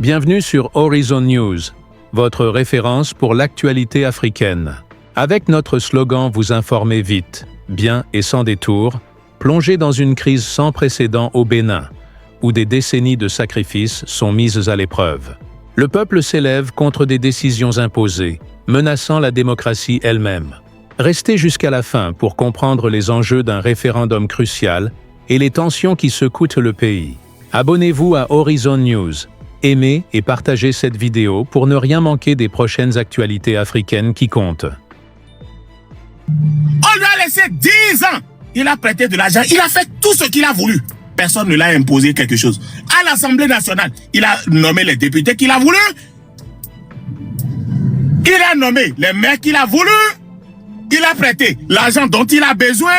Bienvenue sur Horizon News, votre référence pour l'actualité africaine. Avec notre slogan « Vous informer vite, bien et sans détour », plongez dans une crise sans précédent au Bénin, où des décennies de sacrifices sont mises à l'épreuve. Le peuple s'élève contre des décisions imposées, menaçant la démocratie elle-même. Restez jusqu'à la fin pour comprendre les enjeux d'un référendum crucial et les tensions qui secouent le pays. Abonnez-vous à Horizon News, aimez et partagez cette vidéo pour ne rien manquer des prochaines actualités africaines qui comptent. On lui a laissé 10 ans. Il a prêté de l'argent, il a fait tout ce qu'il a voulu. Personne ne l'a imposé quelque chose. À l'Assemblée nationale, il a nommé les députés qu'il a voulu. Il a nommé les maires qu'il a voulu. Il a prêté l'argent dont il a besoin.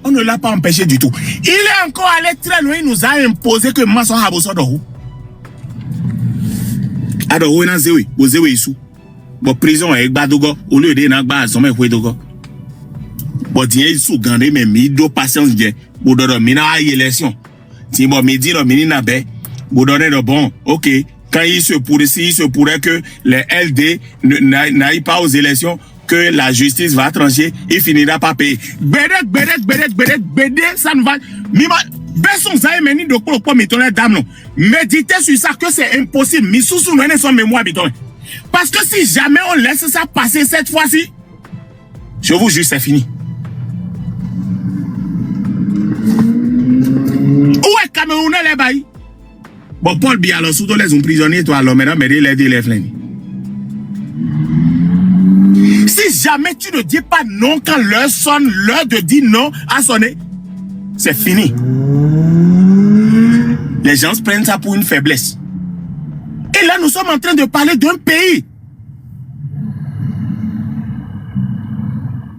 On ne l'a pas empêché du tout. Il est encore allé très loin. Il nous a imposé que Masson Haboso Dohou. Adohou na zewi, bo zewi isu. Bo prison e gbadogo, au lieu de na gba asome hwedogo. Bo tiye isu gande mais mi do patience je. Bo dodo mina a élection. Si bon midi no mini na be, bo donner de bon. OK, quand il se pourrait que les LD n'aillent pas aux élections, que la justice va trancher, il finira par payer. Bédé, ça ne va. Besson Zaye meni de quoi mettons les dames non. Méditez sur ça que c'est impossible. Mi sous son mémoire biton. Parce que si jamais on laisse ça passer cette fois-ci, je vous jure c'est fini. Où est Camerounais les bails? Bon Paul Biya alors sous les prisonniers toi alors maintenant mais les flingues. Si jamais tu ne dis pas non quand l'heure sonne, l'heure de dire non a sonné, c'est fini. Les gens prennent ça pour une faiblesse. Et là, nous sommes en train de parler d'un pays.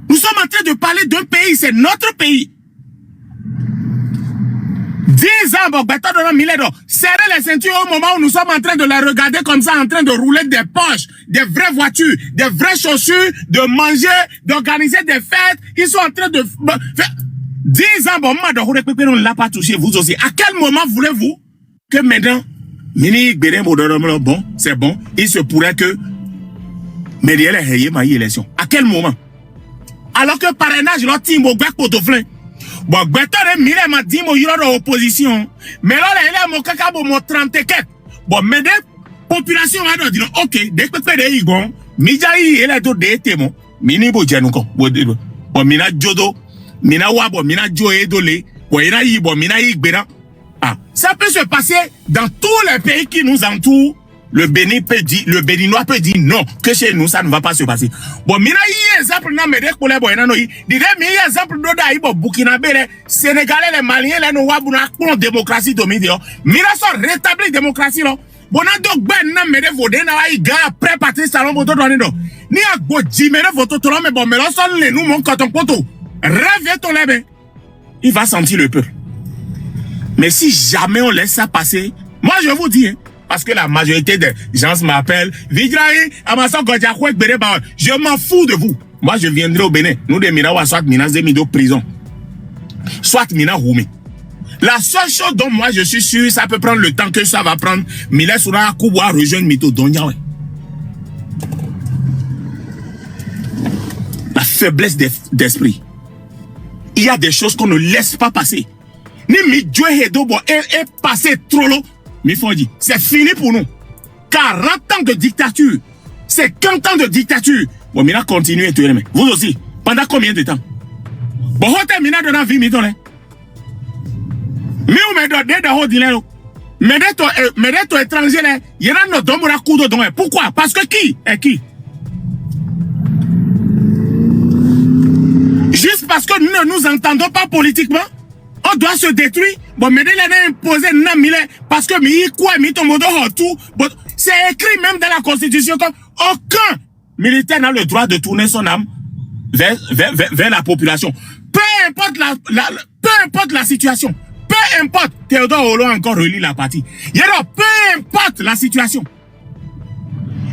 Nous sommes en train de parler d'un pays, c'est notre pays. 10 ans, bon, serrez les ceintures au moment où nous sommes en train de les regarder comme ça, en train de rouler des poches, des vraies voitures, des vraies chaussures, de manger, d'organiser des fêtes. Ils sont en train de faire 10 ans, bon, on ne l'a pas touché, vous aussi. À quel moment voulez-vous que maintenant, bon, c'est bon, il se pourrait que Médiel ait ma élection. À quel moment? Alors que parrainage, l'autre team au gars potoflin. Bon, Bétore, mire m'a dit, moi, il y a opposition. Mais là, il y a mon caca, mon 34. Bon, mais des populations, on a dit, ok, dès que tu es igon, Midjaï, il a d'autres témoins. Mini Bojanuko, bon, mina Jodo, mina Wabo, mina Joe Dole, bon, il a eu, bon, mina Igbera. Ah, ça peut se passer dans tous les pays qui nous entourent. Le Béninois peut dire non, que chez nous, ça ne va pas se passer. Bon, mina y exemple, non, mais dès que les boyens, dire, mais y exemple, d'Oda, Burkinabé, les Sénégalais, les Maliens, les Noirs, pour la démocratie dominée, mina sont rétablis démocratie, là. Bon, on a donc, ben, non, mais des vaudés, n'a pas eu gars, après, Patrice Talon, pour tout donner, non. Ni à Godji, mais votre tour, mais bon, mais là, son les nous, mon coton poto. Rêve ton lèvre. Il va sentir le peuple. Mais si jamais on laisse ça passer, moi, je vous dis, hein, parce que la majorité des gens m'appellent, Vidraï, Amason Godjakouek, Béréba, je m'en fous de vous. Moi, je viendrai au Bénin. Nous, des Mirawa, soit Mina Zemido prison, soit Mina Roumé. La seule chose dont moi, je suis sûr, ça peut prendre le temps que ça va prendre. Mila Soura Kouboua rejoindre Mito Donyawe. La faiblesse d'esprit. Il y a des choses qu'on ne laisse pas passer. Ni mi Djoué Hedobo est passé trop long. C'est fini pour nous. 40 ans de dictature. 50 ans de dictature. Bon, Mina continue et tuer. Vous aussi. Pendant combien de temps? Bon, hotel Mina donne vie, mi donne. Mi ou me donne de haut dilero. Mais de étranger, il y en a notre homme à coup de don. Pourquoi? Parce que qui? Et qui? Juste parce que nous ne nous entendons pas politiquement? On doit se détruire. Bon, mais il a imposé parce que c'est écrit même dans la Constitution qu'aucun militaire n'a le droit de tourner son âme vers la population. Peu importe la situation. Peu importe. Théodore Olo a encore relis la partie. Peu importe la situation.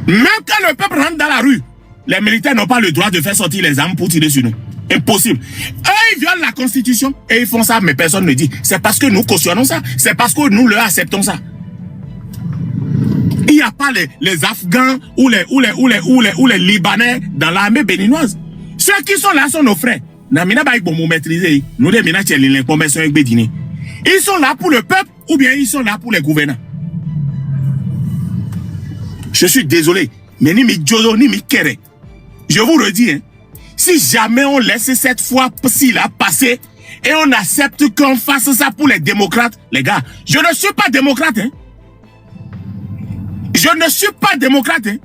Même quand le peuple rentre dans la rue, les militaires n'ont pas le droit de faire sortir les armes pour tirer sur nous. Impossible. Eux, ils violent la Constitution et ils font ça, mais personne ne dit. C'est parce que nous cautionnons ça. C'est parce que nous leur acceptons ça. Il y pas les Afghans ou les Libanais dans l'armée béninoise. Ceux qui sont là sont nos frères. Ils sont là pour le peuple ou bien ils sont là pour les gouvernants. Je suis désolé, mais ni mi Jodo ni mi Kere. Je vous redis, hein, si jamais on laisse cette fois-ci là passer et on accepte qu'on fasse ça pour les démocrates, les gars, je ne suis pas démocrate. Hein. Je ne suis pas démocrate. Hein.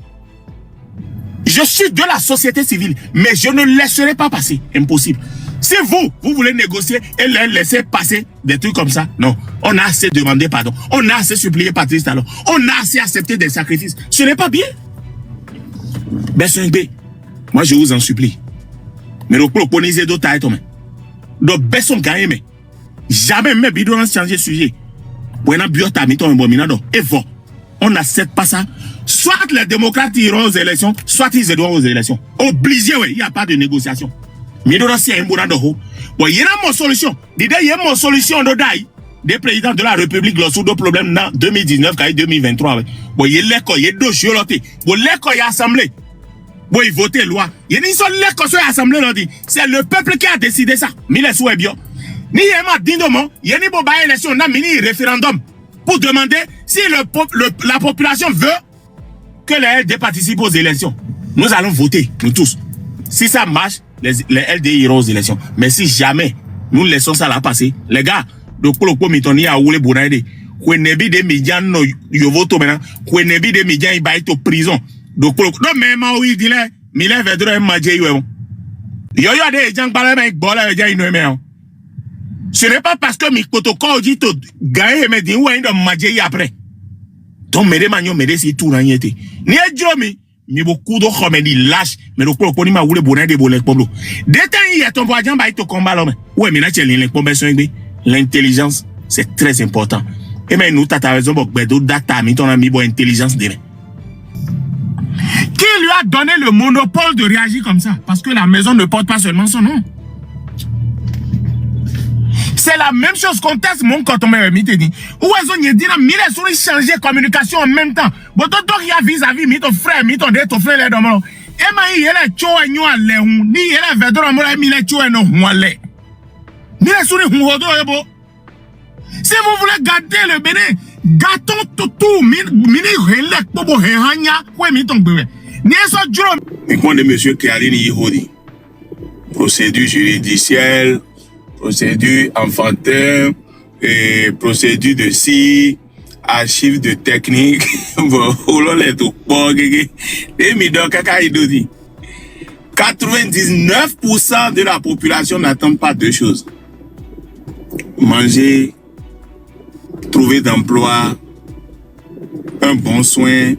Je suis de la société civile, mais je ne laisserai pas passer. Impossible. Si vous voulez négocier et les laisser passer des trucs comme ça, non. On a assez demandé pardon. On a assez supplié Patrice Talon. On a assez accepté des sacrifices. Ce n'est pas bien. Besson B, moi je vous en supplie. Mais le proposer d'autres items. Donc Besson gagne mais jamais même bidon changer sujet. Pour un biota miton bominado. Et bon, on n'accepte pas ça. Soit les démocrates iront aux élections, soit ils iront aux élections. Obligé, oui, il n'y a pas de négociation. Mais il y a une solution. Il y a une solution de Daï, des présidents de la République, lorsque le problème dans 2019, 2023. Il y a deux dossiers, il y a assemblée. Il vote loi. Il y a une seule assemblée. C'est le peuple qui a décidé ça. Mais les souhaits bien. Ni il y a une élection, on a un référendum pour demander si la population veut que les LD participent aux élections. Nous allons voter, nous tous. Si ça marche, les LD iront aux élections. Mais si jamais nous laissons ça là passer, les gars, donc pour le coup, mitoni a oulé bonaide, kwenebi de médias no yovoto maintenant, kwenebi de médias il va être en prison. Donc pour le coup, non mais oui, dis-le, mille vedre maje yo. Yo de gens parler avec bola ya ino me. Ce n'est pas parce que mi protocole dit tout gagne mais dit ouais dans maje après. Donc mede manyo mede si tout na yete. Ni edjomi mi beaucoup de comedy lâche mais le coup poni ma oulé bonaide bolé pomlo. Détain y a ton voisin ba to combat l'homme. Ouais mais na tcheli les pombe l'intelligence c'est très important. Et mais nous tata raison bok bedo data mi ton ami bo intelligence de. Qui lui a donné le monopole de réagir comme ça? Parce que la maison ne porte pas seulement son nom. C'est la même chose qu'on teste mon quand on m'a mis te dit. Où est-ce qu'on y dit là, mille souris changer communication en même temps. Bon, toi, il y a vis-à-vis, mi ton frère, mi ton frère, les domos. Et ma y est là, choua n'y a l'air, ni y est là, vedra, moi, mi la choua no, moi, l'air. Mille souris, huodo, ebo. Si vous voulez garder le Bénin, gâtons tout, mini relèque, bobo, hanya, ouais, mi ton bébé. Ni est-ce que mais quand de monsieur Kéaline Yihodi, procédure juridicielle, procédure enfantin, et procédure de si, archives de technique, bon, on les tout bon, et mi donc, kaka idodi. 99% de la population n'attend pas deux choses. Manger, trouver d'emploi, un bon soin,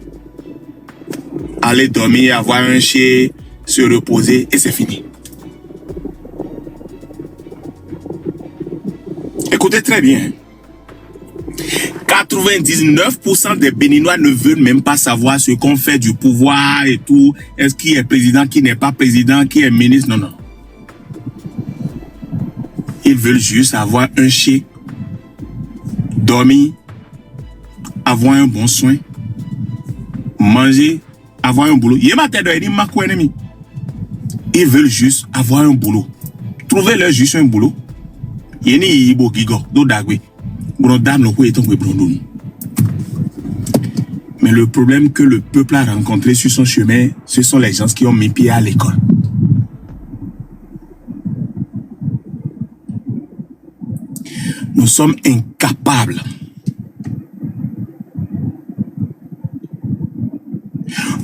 aller dormir, avoir un chien, se reposer et c'est fini. Écoutez très bien. 99% des Béninois ne veulent même pas savoir ce qu'on fait du pouvoir et tout. Est-ce qui est président, qui n'est pas président, qui est ministre, non, non. Ils veulent juste avoir un chien, dormir, avoir un bon soin, manger, avoir un boulot. Ils veulent juste avoir un boulot. Trouvez-leur juste un boulot. Mais le problème que le peuple a rencontré sur son chemin, ce sont les gens qui ont mis pied à l'école. Nous sommes incapables.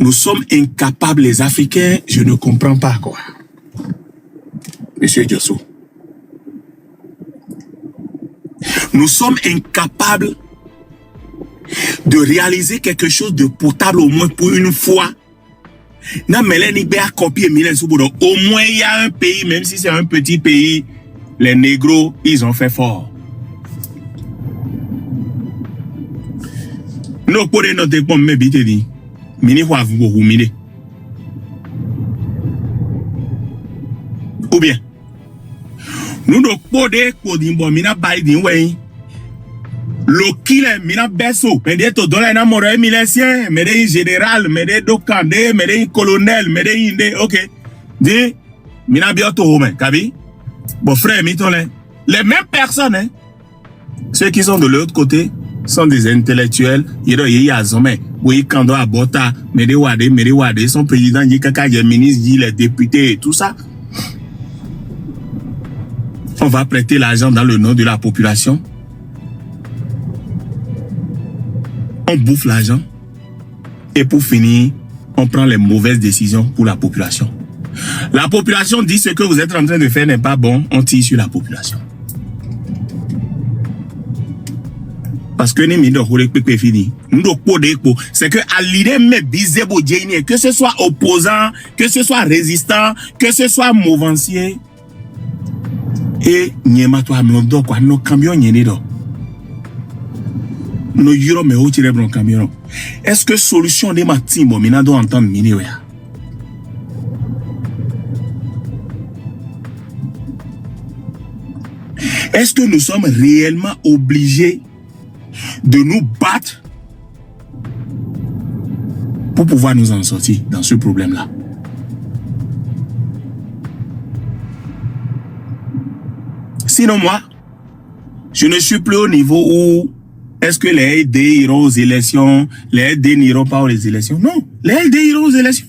Nous sommes incapables, les Africains, je ne comprends pas quoi. Monsieur Diosso. Nous sommes incapables de réaliser quelque chose de potable au moins pour une fois. Au moins il y a un pays, même si c'est un petit pays, les négros, ils ont fait fort. Nous pour notre pommes, mais vite dit, mini ou bien, nous ne pouvons pas dire mina Biden, le Lokile mina beso, mais des to dola na moro militien, mais des général, mais des dokande, mais des colonel, mais des inde, ok. Dis mina bioto home, kabi. Bon frère mitole, les mêmes personnes hein. Ceux qui sont de l'autre côté sont des intellectuels, ils azome, oui kando abota, mais des wade, son président dit kaka ministre dit les députés et tout ça. On va prêter l'argent dans le nom de la population. On bouffe l'argent. Et pour finir, on prend les mauvaises décisions pour la population. La population dit ce que vous êtes en train de faire n'est pas bon. On tire sur la population. Parce que c'est que à l'idée que ce soit opposant, que ce soit résistant, que ce soit mouvancier. Et nos camions nos euro mais où tirer bon camion. Est-ce que solution des matins bon mina doit entendre minio ya? Est-ce que nous sommes réellement obligés de nous battre pour pouvoir nous en sortir dans ce problème-là? Sinon moi, je ne suis plus au niveau où est-ce que les LD iront aux élections, les LD n'iront pas aux élections? Non, les LD iront aux élections.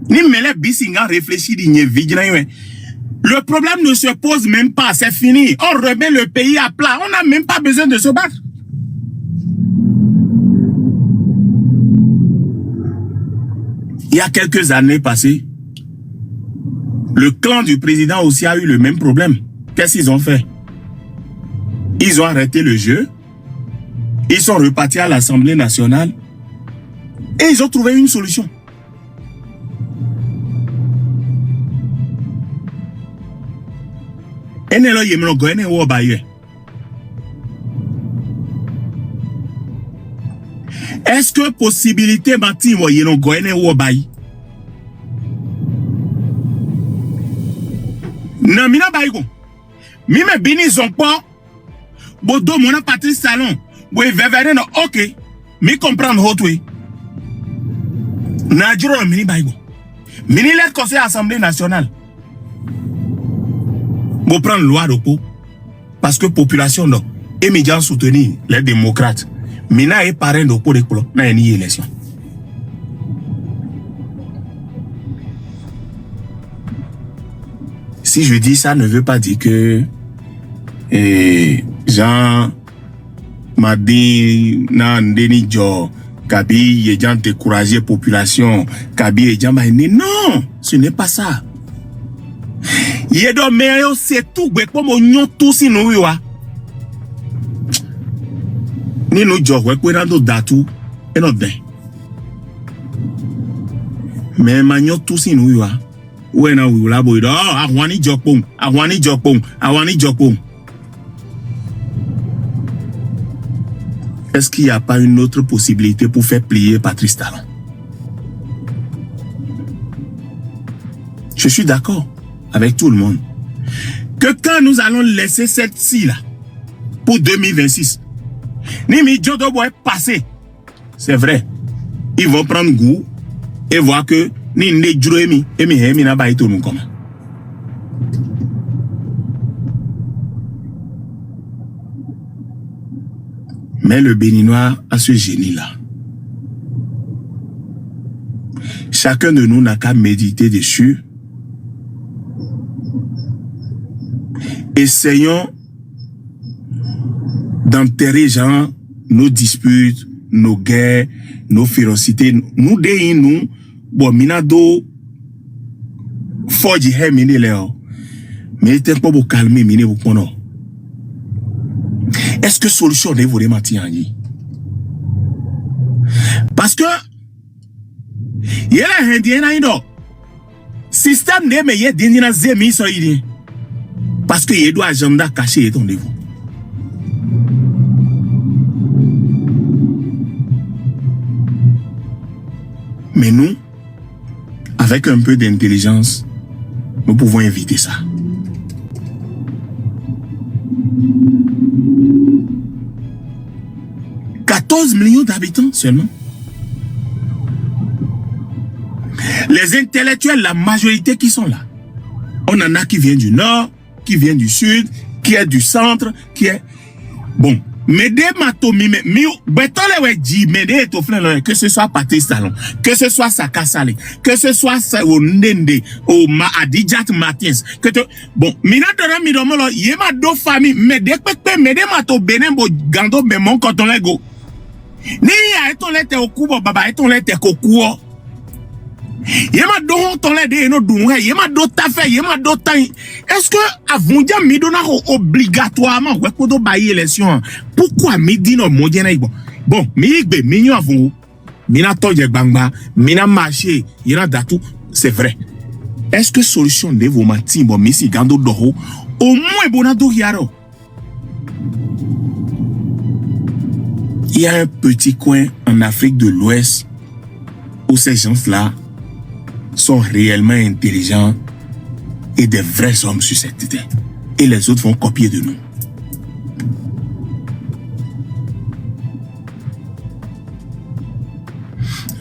Ni mele bisinga réfléchit le problème ne se pose même pas, c'est fini. On remet le pays à plat, on n'a même pas besoin de se battre. Il y a quelques années passées, le clan du président aussi a eu le même problème. Qu'est-ce qu'ils ont fait? Ils ont arrêté le jeu. Ils sont repartis à l'Assemblée nationale. Et ils ont trouvé une solution. Est-ce que possibilité bâti moyeno goene wobai? Namina baigo. Mime bini zompo. Bodo mona Patrice Talon. We vevere no ok. Mi comprendre hotwe. Najiro mini baigo. Mini let conseil assemblée nationale. Bo prendre loi d'oppo. Parce que population non. Et médias soutenir les démocrates. Mina est parrain d'oppo de colo. Na ni élection. Si je dis ça ne veut pas dire que Jean m'a dit nan deni jo Kabi et Jean décourager population Kabi et Jean non, ce n'est pas ça. Yedo meyo c'est tout gbe mo nyon tout si nou wa. Ni no jo we pe do datu e no den. Mais ma nyon tout si nou wa. When we will have awani jokpong. Est-ce qu'il n'y a pas une autre possibilité pour faire plier Patrice Talon? Je suis d'accord avec tout le monde que quand nous allons laisser cette scie-là pour 2026, Nimi Djodobo est passé. C'est vrai. Ils vont prendre goût et voir que ni ne juremi et mi hemi na ba ito nous comme. Mais le Béninois a ce génie-là. Chacun de nous n'a qu'à méditer dessus. Essayons d'enterrer genre nos disputes, nos guerres, nos férocités. Nous déhinons. Bon, minado foji he mini leo. Mais t'es pas pour calmer mini pour kono. Est-ce que solution est vraiment tiani? Parce que yela hendien na indo. Système de me yé dindina zemi so yidi. Parce que yé doit agenda caché et vous. Mais nous, avec un peu d'intelligence, nous pouvons éviter ça. 14 millions d'habitants seulement. Les intellectuels, la majorité qui sont là. On en a qui viennent du nord, qui viennent du sud, qui est du centre, qui est... Bon. Que ce soit Patrice Talon, que ce soit Saka Saleh, que ce soit Ndende, ou Adidjat Martins, que te... Bon, mina dora mi domolo, yema do famille, mais dès que me mato benin bo gando be mon quand on les go. Ni ya eton lete okubo baba eton lete kokuo. Yema do ton le de no dunwe, yema do tafe, yema do tan. Est-ce que avunja mi dona obligatoirement ouais ko do bailler élection? Pourquoi mi di no modien bon? Bon, mi gbe mi nyo avun. Mina toje gbangba, mina marché, ira datu, c'est vrai. Est-ce que solution de vos matin bon mi si gando doho au moins bonado hiaro? Il y a un petit coin en Afrique de l'Ouest où ces gens-là sont réellement intelligents et des vrais hommes sur cette terre. Et les autres vont copier de nous.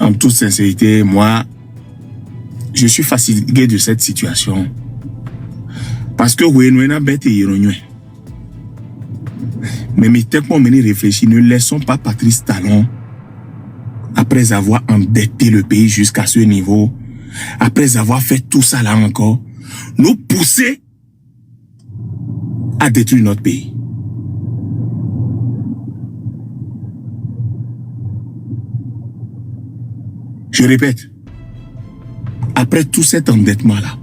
En toute sincérité, moi, je suis fatigué de cette situation. Parce que mais mes têtes m'ont mené réfléchir, ne laissons pas Patrice Talon, après avoir endetté le pays jusqu'à ce niveau, après avoir fait tout ça là encore, nous pousser à détruire notre pays. Je répète, après tout cet endettement là,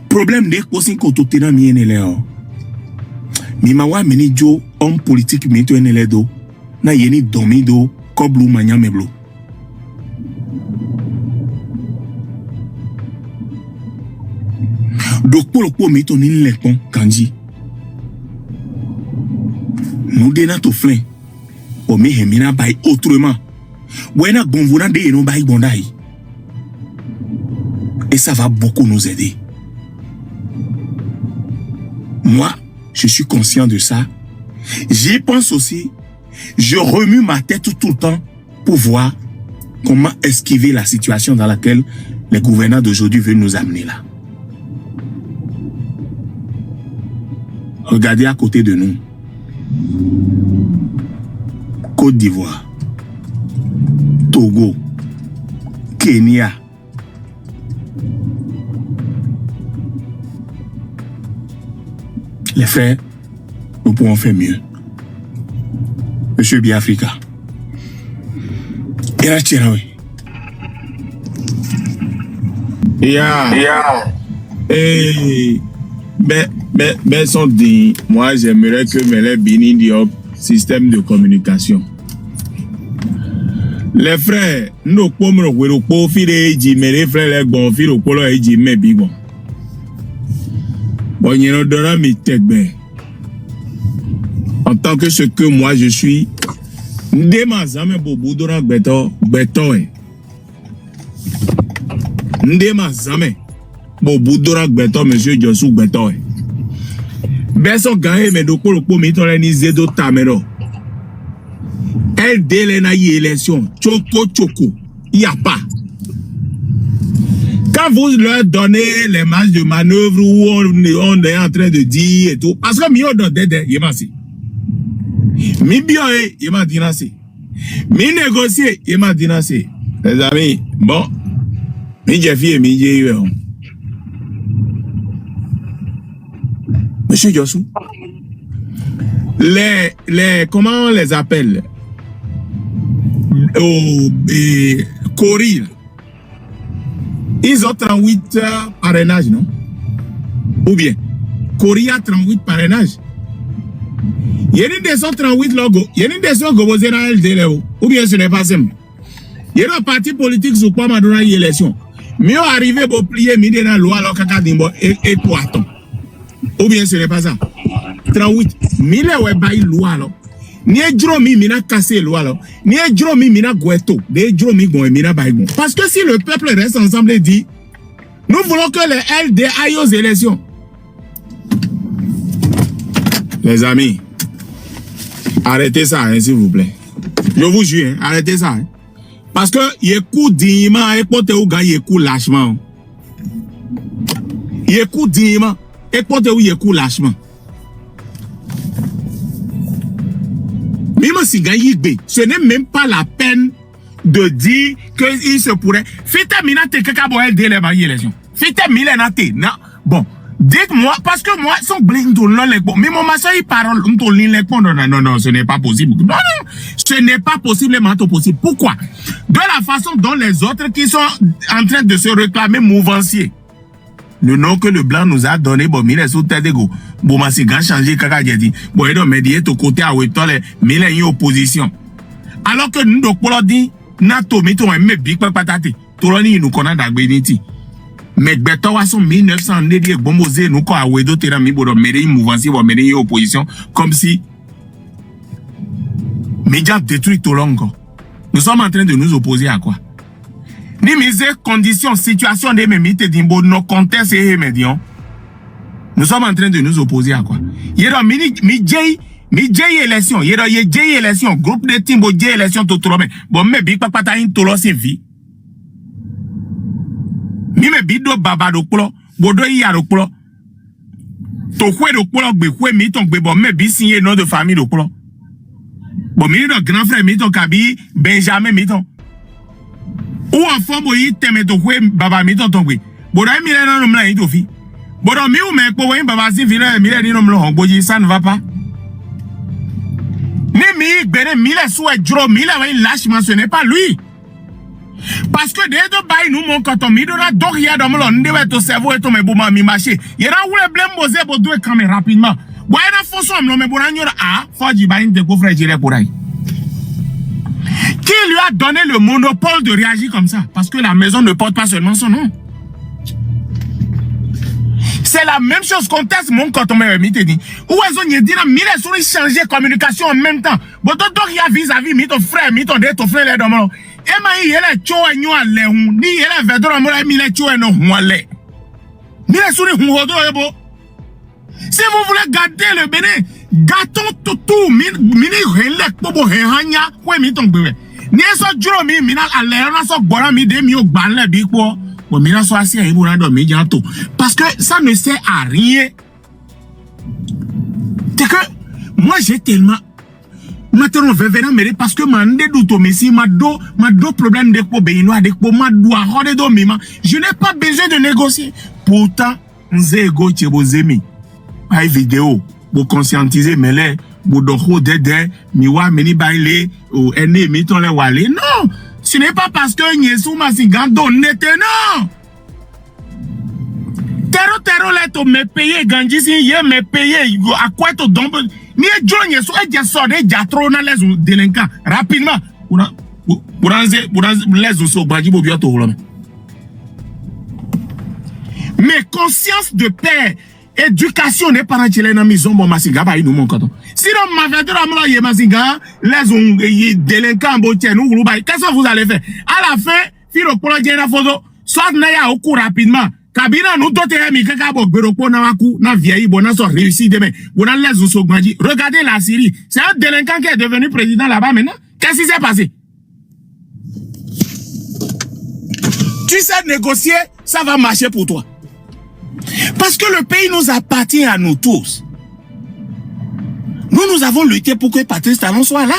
problème de kosin kototena mieneleo. Mimawa meni jo homme politique mito eneledo na yeni domido koblu manyameblo. Donc pour le coup mito ni lepon kanji. Nous dena to flin. O me hemina bay autrement. Wena gonvona de eno bay bondai. Et ça va beaucoup nous aider. Moi, je suis conscient de ça. J'y pense aussi. Je remue ma tête tout le temps pour voir comment esquiver la situation dans laquelle les gouvernants d'aujourd'hui veulent nous amener là. Regardez à côté de nous. Côte d'Ivoire, Togo, Kenya. Les frères, nous pouvons faire mieux. Monsieur Biafrika. Mais sont dit, moi j'aimerais que mes bénis du système de communication. Les frères, nous pouvons mes frères les bons filles au polo et mes bigons. Bon, il y a en tant que ce que moi je suis, Ndemazame Bobudora Beto Betoe. Ndemazame Bobudora Beto, monsieur Josu Betoe. Beso gagne, mais donc pour le coup, ni zedo tamero. Elle délena y élection. Choco. Il n'y a pas. Quand vous leur donnez les marges de manœuvre où on est en train de dire et tout, parce que mi on dede yemasi. Mi bio yema dinasi. Mi négocier yema dinasi. Les amis, bon. Mi jefi et mi jewe. Monsieur Jossou, comment on les appelle? Coril. Ils ont 38 parrainages, non? Ou bien, Coril a 38 parrainages. Il y a une des 38 logos. Il y a une des logos LDLO. Ou bien ce n'est pas simple. Il y a un parti politique sur quoi m'a donné l'élection. Mais on arrive à plier midi dans la loi alors et toi. Ou bien ce n'est pas ça. 38. Mille ouais bail loi alors. Ni dromi mina cassé loi alors. Ni dromi mina gueto. Des dromi gon mina bail bon. Parce que si le peuple reste ensemble et dit, nous voulons que les LD aillent aux élections. Les amis, Arrêtez ça, hein, s'il vous plaît. Je vous jure, hein, arrêtez ça. Hein. Parce que il écoute dignement, écoute où gars, il écoute lâchement. Il écoute dignement, écoute où il écoute lâchement. Même si gars, ce n'est même pas la peine de dire qu'il se pourrait. Faites minate que Kaboel dès les mariés élections. Faites minate, non. Bon. Dites-moi, parce que moi, son bling tout le monde, mais mon massage, il parle, non, ce n'est pas possible. Non, ce n'est pas possiblement possible. Pourquoi? De la façon dont les autres qui sont en train de se réclamer mouvanciers. Le nom que le blanc nous a donné, bon, il est sous tête de go. Bon, ma si grand changé, kaka, j'ai dit. Bon, il doit médier ton côté à Ouétole, mais il est en opposition. Alors que nous, donc, pour leur dire, nato, mais ton, mais big, patate. Tout le monde, nous connaît d'Agbéniti. Mais beto wa son 1900 ndedi bomboze nous ko awedo tera mi bodo mede mouvance bo mede opposition comme si médias détruit tout longo. Nous sommes en train de nous opposer à quoi? Ni mise conditions situation de memite dimbo nos contextes et médians. Nous sommes en train de nous opposer à quoi? Yero mi jey élection, yero ye jey élection, groupe de timbo jey élection to trop bon me big papa ta in tolo se vie. Ni me bido baba do klo bodo iya do klo to kwe do klo gbe kwe mi ton gbe bon me bi signé nom de famille do klo bon mi do grand frère mi ton kabi Benjamin mi ton ou enfant bo yi teme to kwe baba mi ton gbe bodo mi le non mla yi to fi bodo mi ou me ko wen baba si vile mi le ni nom lo boji ça ne va pas ni mi gbere mi le sou e juro mi le wen lâche ce n'est pas lui. Parce que dès que bail nous mon quand on midora donc il y a dans mon ndé to cerveau et to me bouma mi marché il y a où blème bosé bo doué quand même rapidement boy na fonso am no me bona nyora ah foji bain de ko frère jire pour aille qui lui a donné le monopole de réagir comme ça parce que la maison ne porte pas seulement son nom. C'est la même chose qu'on teste mon quand on me dit où est-ce qu'on dit mille sur changer communication en même temps bon donc il y a vis-à-vis mi ton frère mi ton frère dans mon et ma yele choe nyo ale hu ni yele vedro mo la mi le choe no hu ale ni le suri hu hodo ebo. Si vous voulez garder le Bénin gâtons tout mini hele pobo he hanya kwe mi ton gbe ni so juro mi na ale na so gbora mi de mi o gba le bi po bo mi na so asi e bu na do mi janto parce que ça ne sert à rien. C'est que moi j'ai tellement maintenant venant me parce que mande douto messi ma do problème de ko beino de ko ma do a do mima je n'ai pas besoin de négocier pourtant nze go chebozemi ay vidéo pour conscientiser mele bo do ho dede mi wa meni baile o ene mi ton le wale non ce n'est pas parce que Nyesu Masigando n'était non Tero là to me payer ganji si ye me payer à quoi to dombe ni e jolo Nyesu e je so de jatro na les délinquants rapidement les so baji bo biato lo mais conscience de paix éducation n'est pas rentrer dans maison bon Masinga ba nous mon coton sinon ma vedra amla ye Masinga les délinquants bo tien nous ba qu'est-ce que vous allez faire à la fin filo projet na photo soit na ya oku rapidement kabina nous dote mi kaka bo gbero po na waku na vieilli bona so réussi demain bona les so gbanji regardez la Syrie c'est un délinquant qui est devenu président là-bas maintenant qu'est-ce qui s'est passé tu sais négocier ça va marcher pour toi. Parce que le pays nous appartient à nous tous. Nous avons lutté pour que Patrice Talon soit là.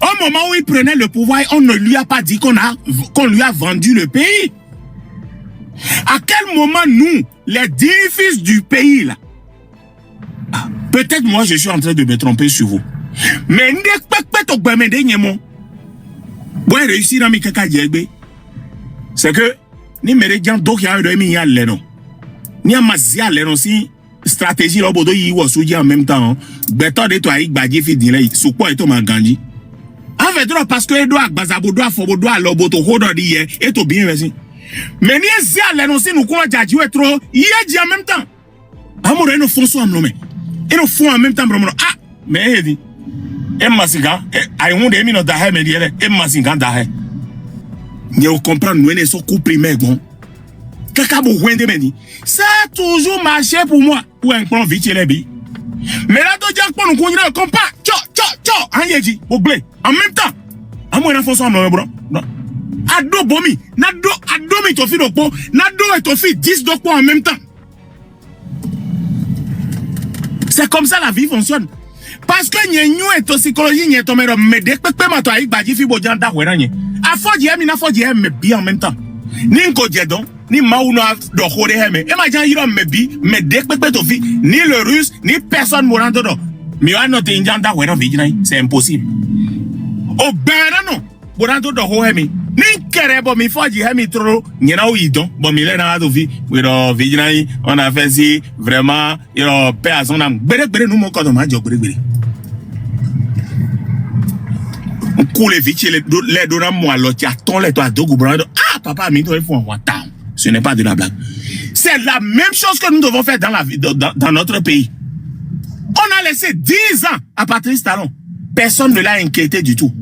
Au moment où il prenait le pouvoir, on ne lui a pas dit qu'on lui a vendu le pays. À quel moment nous, les 10 fils du pays là, peut-être moi je suis en train de me tromper sur vous. Mais c'est que ni méridien donc il y a eu mi ya leno ni amazia leno si stratégie lo bodo yi wo soji en même temps beto de to ai gbaje fi din le supo e to ma ganji en fait parce que do agbaza bodo afo bodo alobo to hold on here et to bien merci mais ni ezia leno si nous ko jaji we trop yi ji en même temps amoro no fon so am no me e no fon en même temps bromo ah mais heavy e masinga ai hunde mi no da he me dire e masinga da he ni on comprend nous ne so comprimé bon kaka bo wende meni ça a toujours marché pour moi pour un plan vite les bi Mais là, tu dis qu'on nous connaît comme pas. En même temps, à moi, il faut ça, Ado bomi, nado mi tofi dokpo, nado et tofi 10 dokpo en même temps. C'est comme ça la vie fonctionne. Parce que n'y a et toxicologie n'y a tombé mais dès que ma toi badji fi bodjan da wera nye. A fo di mi na fo di me bien en même temps. Ni nko jedon, ni mauna do khore heme. E ma jan yiro me bi, mais dès que tofi ni le russe ni personne mourant dedans. Mi wa no te injanda wera vijina, c'est impossible. O ben non. Boranto do ho hemi ni kere bo mi foji hemi trop nyena o idon bo mi le na do vi we do vijinai on a fait si vraiment il paix à son âme gbere nous mon ko do ma jo gbere on coule vite les do na mo alo ti aton le to adogu brando ah papa mi to font wa tam ce n'est pas de la blague. C'est la même chose que nous devons faire dans la vie dans notre pays. On a laissé 10 ans à Patrice Talon. Personne ne l'a inquiété du tout.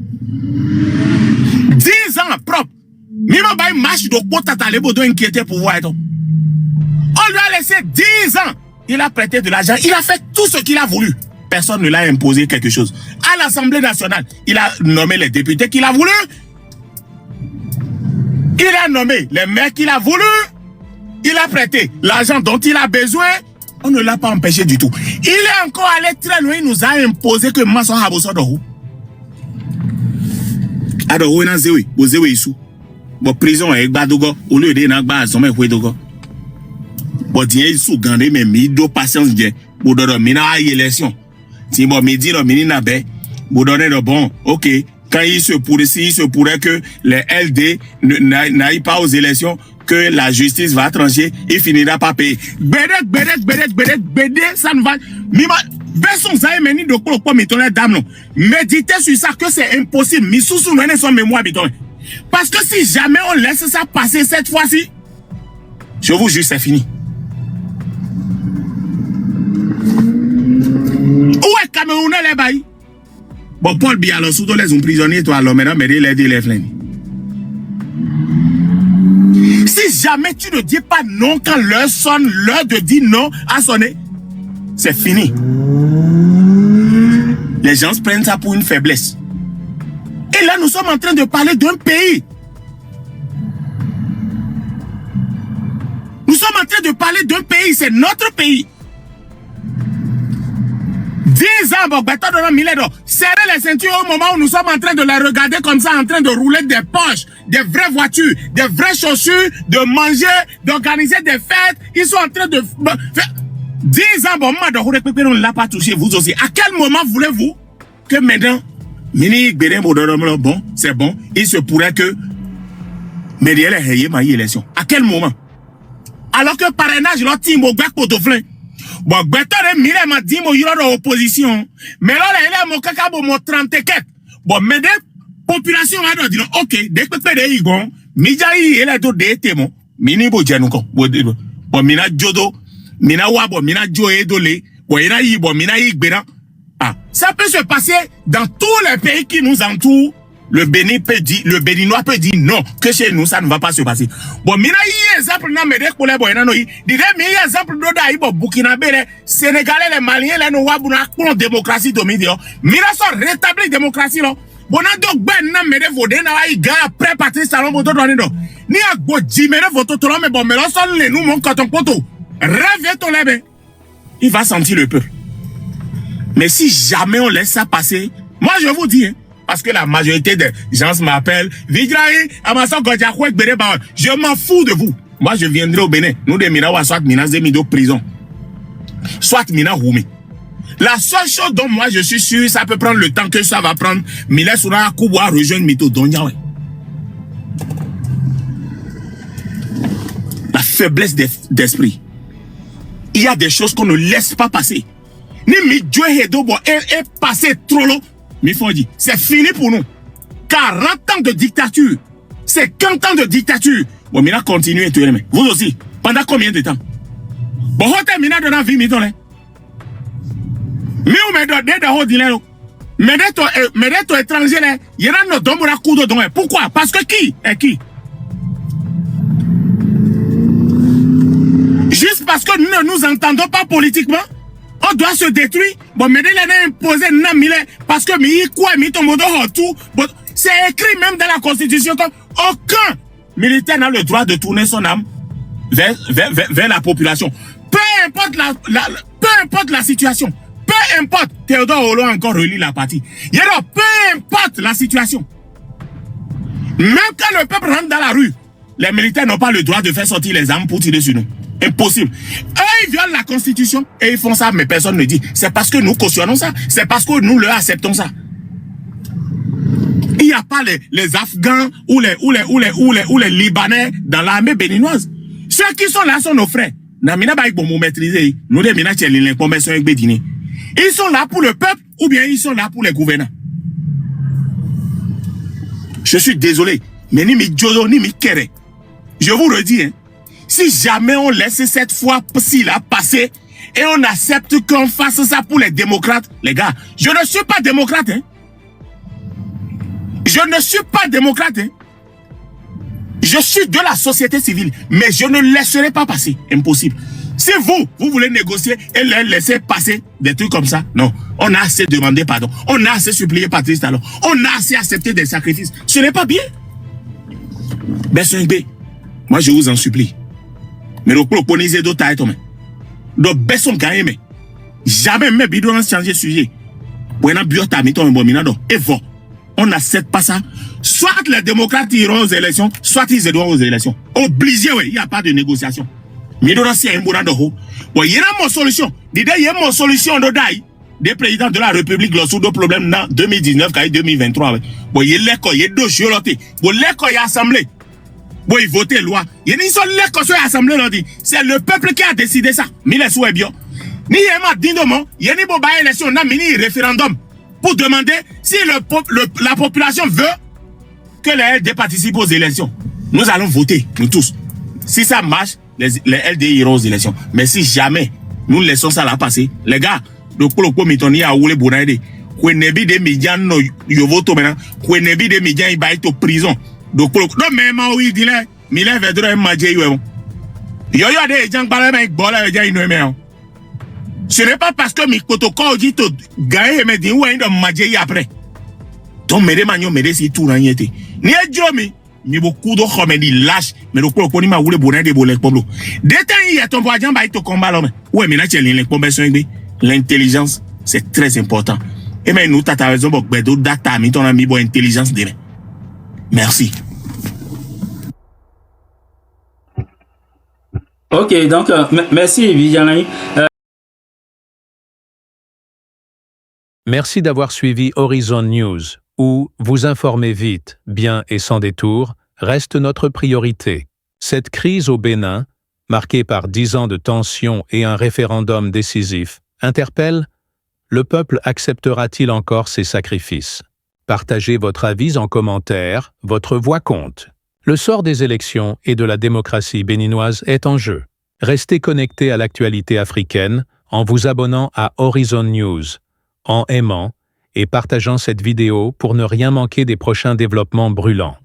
10 ans propre. Mima bay marche de pota talebo doit inquiéter pour voir. On lui a laissé 10 ans. Il a prêté de l'argent. Il a fait tout ce qu'il a voulu. Personne ne l'a imposé quelque chose. À l'Assemblée nationale, il a nommé les députés qu'il a voulu. Il a nommé les maires qu'il a voulu. Il a prêté l'argent dont il a besoin. On ne l'a pas empêché du tout. Il est encore allé très loin. Il nous a imposé que Masson Haboso Dorou. Alors, on a zéro, on zéro ici. Bon, prison avec Badogo, au lieu de n'avoir pas de Dogo. Bon, tiens, il sous gandé, mais mi do patience, bon, dans mina élection. Si bon, mi dit, mini nabe, bon, donner le bon, ok. Quand il se pourrait que les LD n'aillent pas aux élections, que la justice va trancher, il finira par payer. Bédé, ça ne va. Mima, Besson, ça est meni de quoi pour mettre les dames, non. Méditez sur ça que c'est impossible. Mi sous son mémoire, béton. Parce que si jamais on laisse ça passer cette fois-ci, je vous jure, c'est fini. Où est Camerounais les bails? Bon, Paul Biya, sous les prisonniers, toi, alors, maintenant, mais il a dit les flingues. Si jamais tu ne dis pas non quand l'heure sonne, l'heure de dire non a sonné, c'est fini. Les gens prennent ça pour une faiblesse. Et là, nous sommes en train de parler d'un pays. Nous sommes en train de parler d'un pays, c'est notre pays. 10 ans, bon, serrer les ceintures au moment où nous sommes en train de les regarder comme ça, en train de rouler des poches, des vraies voitures, des vraies chaussures, de manger, d'organiser des fêtes. Ils sont en train de faire 10 ans, bon, on ne l'a pas touché, vous aussi. À quel moment voulez-vous que maintenant, bon, c'est bon, il se pourrait que Médiel ait ma élection. À quel moment? Alors que parrainage, l'autre team au bac pour bon, Bétore mire m'a dit mon yoro opposition. Mais là, il est mon caca mon 34. Bon, mais des populations a dit ok, dès que tu es igon, Midjaï et la do de témoin. Mini bo januko. Bon, mina jodo, mina wabo, mina joe dole, bon, ina yi, bon, mina yi gbera. Ah, ça peut se passer dans tous les pays qui nous entourent. Le Bénin peut dire, le Béninois peut dire non, que chez nous, ça ne va pas se passer. Bon, mina y exemple, non, mais dès que les boys, non, exemple, bon, Burkinabé, Sénégalais, les Maliens, les Noirs, pour démocratie, dominio. Mina sont rétabli démocratie, là. Bon, donc, ben, non, mais vous, après Patrice Talon, vous donnez, non. Ni à Godji, mais votre tour, mais bon, mais là, sont les nous, mon coton poto. Rêvez ton lébé. Il va sentir le peuple. Mais si jamais on laisse ça passer, moi, je vous dis, hein, parce que la majorité des gens m'appellent Vidraï, Amason Godjakwek Béréba. Je m'en fous de vous. Moi, je viendrai au Bénin. Nous, des Minawa, soit Minas de Mido prison. Soit Mina Roumi. La seule chose dont moi je suis sûr, ça peut prendre le temps que ça va prendre. Miles Soura Kouboua rejoindre Mito Donyawe. La faiblesse d'esprit. Il y a des choses qu'on ne laisse pas passer. Ni Midjo Hedobo est passé trop long. Mais faut dire, c'est fini pour nous. 40 ans de dictature. C'est 50 ans de dictature. Bon, Mina continue et tout. Vous aussi. Pendant combien de temps? Bon, hotel Mina donne la vie, Mito. Mais où me donne des hauts dîners? Mais d'être étranger, il y a un homme qui a coup de don. Pourquoi? Parce que qui? Et qui? Juste parce que nous ne nous entendons pas politiquement? On Bénin doit se détruire. Bon, mais il a imposé parce que c'est écrit même dans la Constitution qu'aucun militaire n'a le droit de tourner son âme vers la population. Peu importe la situation. Peu importe. Théodore Olo a encore relis la partie. Peu importe la situation. Même quand le peuple rentre dans la rue, les militaires n'ont pas le droit de faire sortir les armes pour tirer sur nous. Impossible. Eux, ils violent la Constitution et ils font ça, mais personne ne dit. C'est parce que nous cautionnons ça. C'est parce que nous leur acceptons ça. Il n'y a pas les Afghans ou les Libanais dans l'armée béninoise. Ceux qui sont là sont nos frères. Ils sont là pour le peuple ou bien ils sont là pour les gouvernants. Je suis désolé, mais ni mi Jodo ni mi Kere. Je vous redis, hein, si jamais on laisse cette fois-ci là passer et on accepte qu'on fasse ça pour les démocrates, les gars, je ne suis pas démocrate. Hein. Je ne suis pas démocrate. Hein. Je suis de la société civile, mais je ne laisserai pas passer. Impossible. Si vous voulez négocier et les laisser passer des trucs comme ça, non. On a assez demandé pardon. On a assez supplié Patrice Talon. On a assez accepté des sacrifices. Ce n'est pas bien. Moi je vous en supplie. Mais le proposez d'autres items. Donc personne gagne mais jamais même bidon changer sujet. Buena biota miton bominado. Et bon, on n'accepte pas ça. Soit les démocrates iront aux élections, soit ils iront aux élections. Obligé, oui, il n'y a pas de négociation. Mais il y a une solution. Il y a une solution des présidents de la République lorsque le problème dans 2019 et 2023. Il y a deux choses. Il y a assemblée. Il vote loi. Il y a une seule assemblée. C'est le peuple qui a décidé ça. Mais les souhaits bien. Il y a une élection, un référendum pour demander si la population veut que les LD participent aux élections. Nous allons voter, nous tous. Si ça marche, les LD iront aux élections. Mais si jamais nous laissons ça là passer, les gars, le polo mitoni a oulé bonaide. Kwenebi de médias no yovoto maintenant. Kwenebi de médias il va être en prison. Donc polo non mais ma oui dit là, mille vedro maje yo. Yo de gens parler avec bola déjà il non. Ce n'est pas parce que mi protocole dit to gagne mais dit ouais dans maje après. Donc mes manyo me si tout n'yete. Ni adjomi mi beaucoup de comédie lâche mais le polo ni ma oulé bonaide de bolé polo. Détain il y a ton voisin va être combat là. Ouais mais là tu les conversions. L'intelligence, c'est très important. Et maintenant, nous, tu as raison, data, mais tu as mis intelligence demain. Merci. Ok, donc, merci, Viviane. Merci d'avoir suivi Horizon News, où vous informer vite, bien et sans détour, reste notre priorité. Cette crise au Bénin, marquée par 10 ans de tensions et un référendum décisif, interpelle, le peuple acceptera-t-il encore ses sacrifices? Partagez votre avis en commentaire, votre voix compte. Le sort des élections et de la démocratie béninoise est en jeu. Restez connectés à l'actualité africaine en vous abonnant à Horizon News, en aimant et partageant cette vidéo pour ne rien manquer des prochains développements brûlants.